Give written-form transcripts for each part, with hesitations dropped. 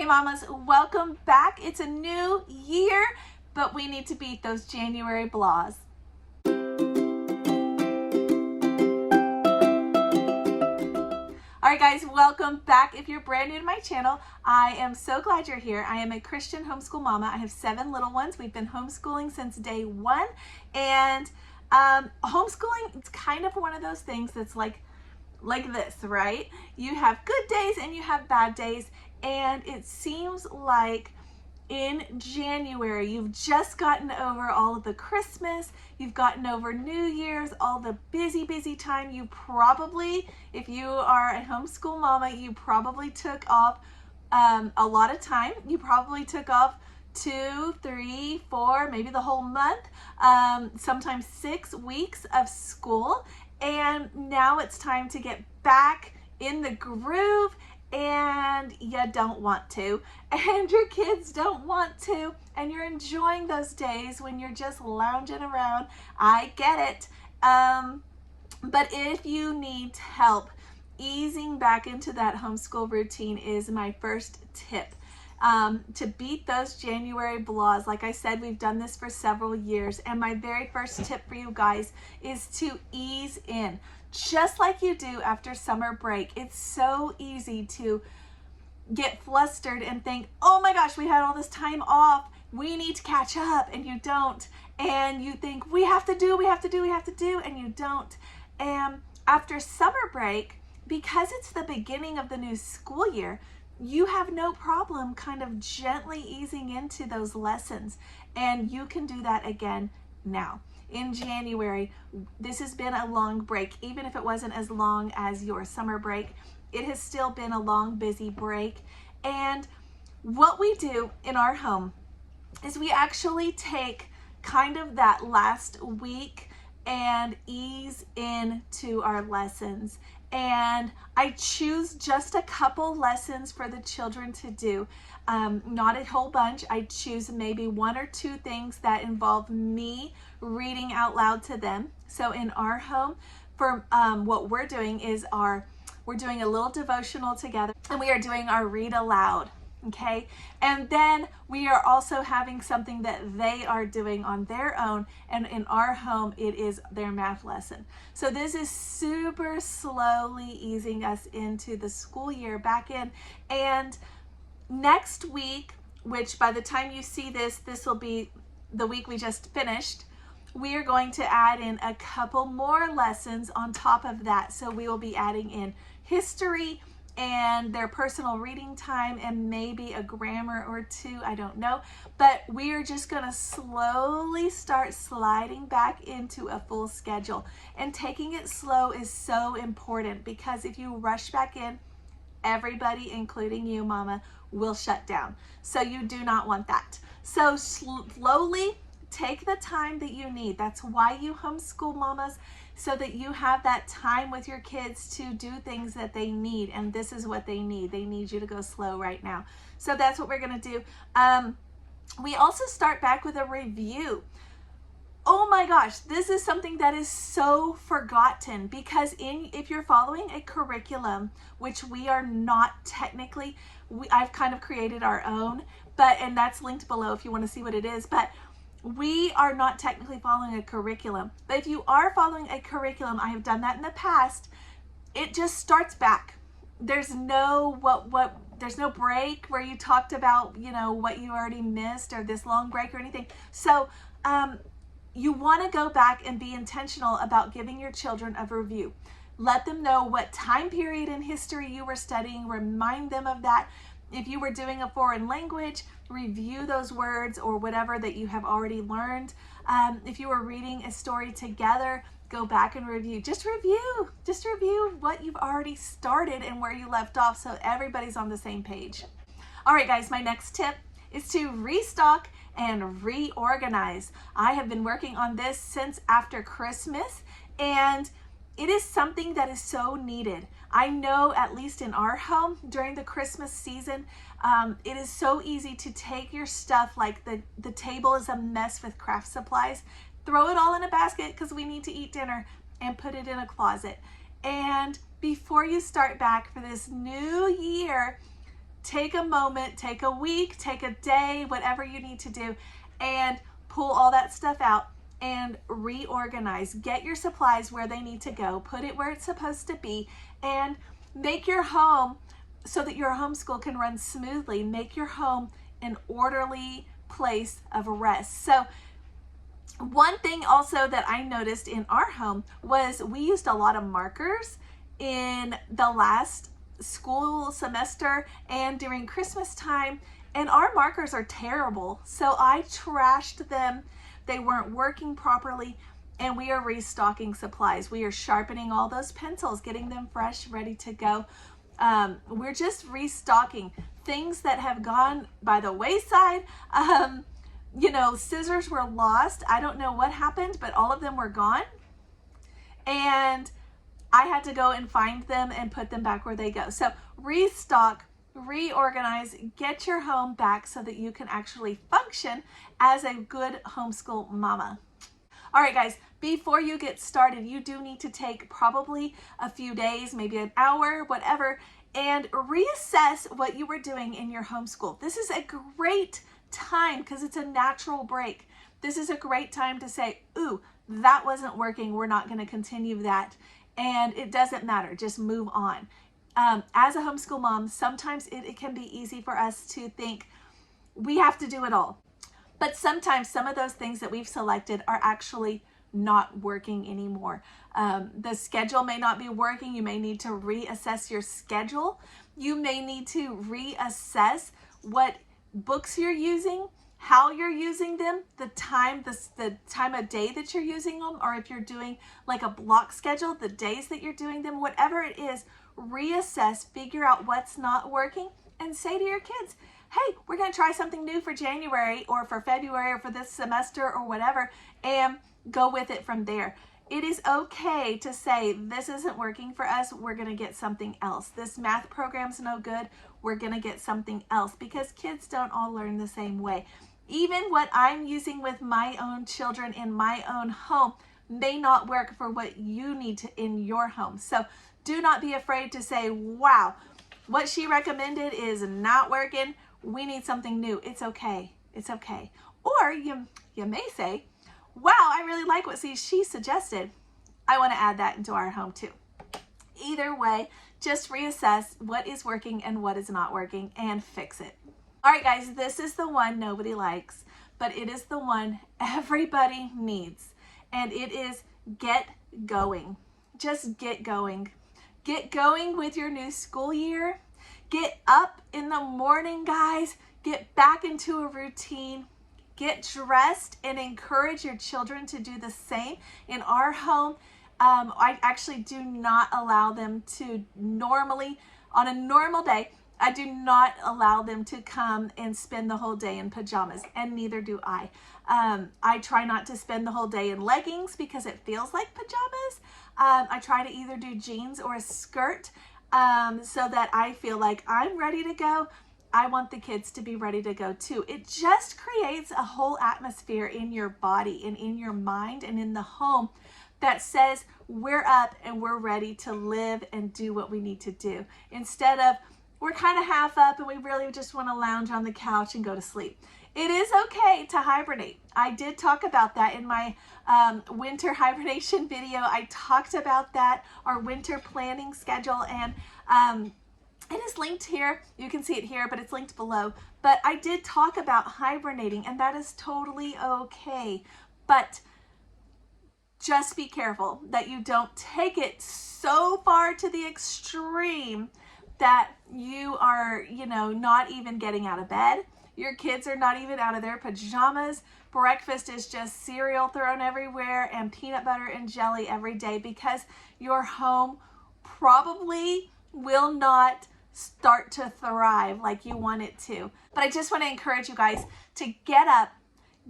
Hey mamas, welcome back. It's a new year, but we need to beat those January blahs. All right guys, welcome back. If you're brand new to my channel, I am so glad you're here. I am a Christian homeschool mama. I have 7 little ones. We've been homeschooling since day 1, and homeschooling, it's kind of one of those things that's like this, right? You have good days and you have bad days, and it seems like in January you've just gotten over all of the Christmas, you've gotten over New Year's, all the busy time. You probably, if you are a homeschool mama, you probably took off a lot of time. You probably took off 2, 3, 4, maybe the whole month, sometimes 6 weeks of school. And now it's time to get back in the groove, and you don't want to, and your kids don't want to, and you're enjoying those days when you're just lounging around. I get it. But if you need help easing back into that homeschool routine is my first tip. To beat those January blahs. Like I said, we've done this for several years, and my very first tip for you guys is to ease in. Just like you do after summer break, it's so easy to get flustered and think, oh my gosh, we had all this time off, we need to catch up, and you don't. And you think, we have to do, and you don't. And after summer break, because it's the beginning of the new school year, you have no problem kind of gently easing into those lessons, and you can do that again now. In January, this has been a long break. Even if it wasn't as long as your summer break, it has still been a long, busy break. And what we do in our home is we actually take kind of that last week and ease into our lessons. And I choose just a couple lessons for the children to do, not a whole bunch. I choose maybe 1 or 2 things that involve me reading out loud to them. So in our home, for what we're doing is we're doing a little devotional together, and we are doing our read aloud. Okay, and then we are also having something that they are doing on their own, and in our home it is their math lesson. So this is super slowly easing us into the school year back in. And next week, which by the time you see this will be the week we just finished, we are going to add in a couple more lessons on top of that. So we will be adding in history and their personal reading time, and maybe a grammar or 2, I don't know. But we are just gonna slowly start sliding back into a full schedule. And taking it slow is so important, because if you rush back in, everybody, including you, mama, will shut down. So you do not want that. So slowly take the time that you need. That's why you homeschool, mamas, so that you have that time with your kids to do things that they need. And this is what they need. They need you to go slow right now. So that's what we're gonna do. We also start back with a review. Oh my gosh, this is something that is so forgotten, because if you're following a curriculum, which we are not technically, I've kind of created our own, and that's linked below if you want to see what it is, but we are not technically following a curriculum. But if you are following a curriculum, I have done that in the past, it just starts back. There's no there's no break where you talked about, you know, what you already missed, or this long break or anything. So you want to go back and be intentional about giving your children a review. Let them know what time period in history you were studying, remind them of that. If you were doing a foreign language, review those words or whatever that you have already learned. If you were reading a story together, go back and review. Just review what you've already started and where you left off, so everybody's on the same page. All right, guys, my next tip is to restock and reorganize. I have been working on this since after Christmas, and it is something that is so needed. I know, at least in our home during the Christmas season, it is so easy to take your stuff, like the table is a mess with craft supplies, throw it all in a basket because we need to eat dinner, and put it in a closet. And before you start back for this new year, take a moment, take a week, take a day, whatever you need to do, and pull all that stuff out and reorganize. Get your supplies where they need to go, put it where it's supposed to be, and make your home so that your homeschool can run smoothly. Make your home an orderly place of rest. So one thing also that I noticed in our home was we used a lot of markers in the last school semester and during Christmas time, and our markers are terrible. So I trashed them. They weren't working properly, and we are restocking supplies. We are sharpening all those pencils, getting them fresh, ready to go. We're just restocking things that have gone by the wayside. You know, scissors were lost. I don't know what happened, but all of them were gone. And I had to go and find them and put them back where they go. So restock, reorganize, get your home back so that you can actually function as a good homeschool mama. All right, guys, before you get started, you do need to take probably a few days, maybe an hour, whatever, and reassess what you were doing in your homeschool. This is a great time because it's a natural break. This is a great time to say, ooh, that wasn't working. We're not going to continue that. And it doesn't matter. Just move on. As a homeschool mom, sometimes it can be easy for us to think we have to do it all. But sometimes some of those things that we've selected are actually not working anymore. The schedule may not be working. You may need to reassess your schedule. You may need to reassess what books you're using, how you're using them, the time of day that you're using them, or if you're doing like a block schedule, the days that you're doing them, whatever it is, reassess, figure out what's not working, and say to your kids, hey, we're going to try something new for January or for February or for this semester or whatever, and go with it from there. It is okay to say, this isn't working for us, we're going to get something else. This math program's no good, we're going to get something else, because kids don't all learn the same way. Even what I'm using with my own children in my own home may not work for what you need to in your home. So do not be afraid to say, wow, what she recommended is not working. We need something new. It's okay. It's okay. Or you may say, wow, I really like what she suggested. I want to add that into our home too. Either way, just reassess what is working and what is not working and fix it. All right, guys, this is the one nobody likes, but it is the one everybody needs, and it is get going. Just get going. Get going with your new school year. Get up in the morning, guys. Get back into a routine. Get dressed and encourage your children to do the same. In our home, I actually do not allow them to normally, on a normal day, I do not allow them to come and spend the whole day in pajamas, and neither do I. I try not to spend the whole day in leggings because it feels like pajamas. I try to either do jeans or a skirt so that I feel like I'm ready to go. I want the kids to be ready to go too. It just creates a whole atmosphere in your body and in your mind and in the home that says we're up and we're ready to live and do what we need to do, instead of we're kind of half up and we really just want to lounge on the couch and go to sleep. It is okay to hibernate. I did talk about that in my winter hibernation video. I talked about that, our winter planning schedule, and it is linked here. You can see it here, but it's linked below. But I did talk about hibernating, and that is totally okay. But just be careful that you don't take it so far to the extreme that you are, not even getting out of bed. Your kids are not even out of their pajamas. Breakfast is just cereal thrown everywhere and peanut butter and jelly every day, because your home probably will not start to thrive like you want it to. But I just want to encourage you guys to get up,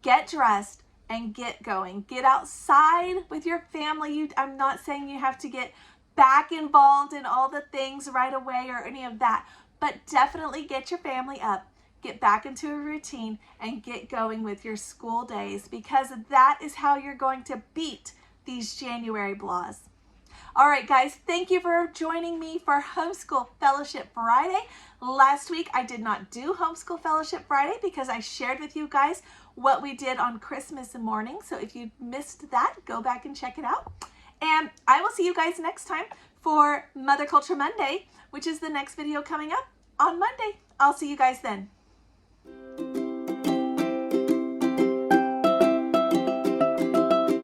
get dressed, and get going. Get outside with your family. I'm not saying you have to get back involved in all the things right away or any of that, but definitely get your family up, get back into a routine, and get going with your school days, because that is how you're going to beat these January blahs. All right, guys, thank you for joining me for Homeschool Fellowship Friday. Last week, I did not do Homeschool Fellowship Friday because I shared with you guys what we did on Christmas morning. So if you missed that, go back and check it out. And I will see you guys next time for Mother Culture Monday, which is the next video coming up on Monday. I'll see you guys then.